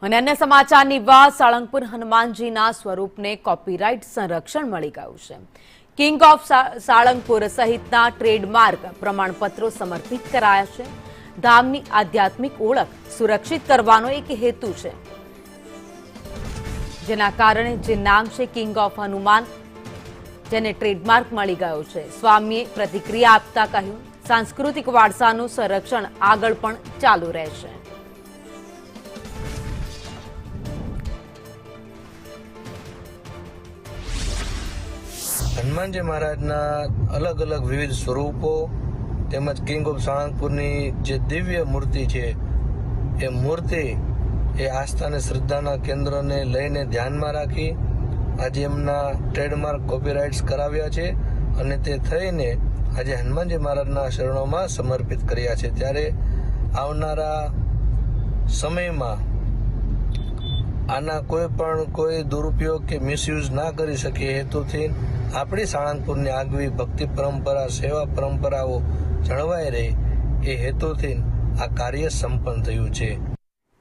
અને અન્ય સમાચારની વાત સાળંગપુર હનુમાનજીના સ્વરૂપને કોપીરાઇટ સંરક્ષણ મળી ગયું છે। કિંગ ઓફ સાળંગપુર સહિતના ટ્રેડમાર્ક પ્રમાણપત્રો સમર્પિત કરાયા છે। ધામની આધ્યાત્મિક ઓળખ સુરક્ષિત કરવાનો એક હેતુ છે, જેના કારણે જે નામ છે કિંગ ઓફ હનુમાન, જેને ટ્રેડમાર્ક મળી ગયો છે। સ્વામીએ પ્રતિક્રિયા આપતા કહ્યું, સાંસ્કૃતિક વારસાનું સંરક્ષણ આગળ પણ ચાલુ રહેશે। હનુમાનજી મહારાજના અલગ અલગ વિવિધ સ્વરૂપો તેમજ કિંગ ઓફ સાળંગપુરની જે દિવ્ય મૂર્તિ છે, એ મૂર્તિ એ આસ્થા અને શ્રદ્ધાના કેન્દ્રને લઈને ધ્યાનમાં રાખી આજે એમના ટ્રેડમાર્ક કોપીરાઇટ્સ કરાવ્યા છે અને તે થઈને આજે હનુમાનજી મહારાજના શરણોમાં સમર્પિત કર્યા છે। ત્યારે આવનારા સમયમાં આના કોઈ દુરુપયોગ કે મિસયુઝ ના કરી શકે એ હેતુથી આપણી સાળંગપુરની આગવી ભક્તિ પરંપરા, સેવા પરંપરાઓ જળવાઈ રહે એ હેતુથી આ કાર્ય સંપન્ન થયું છે।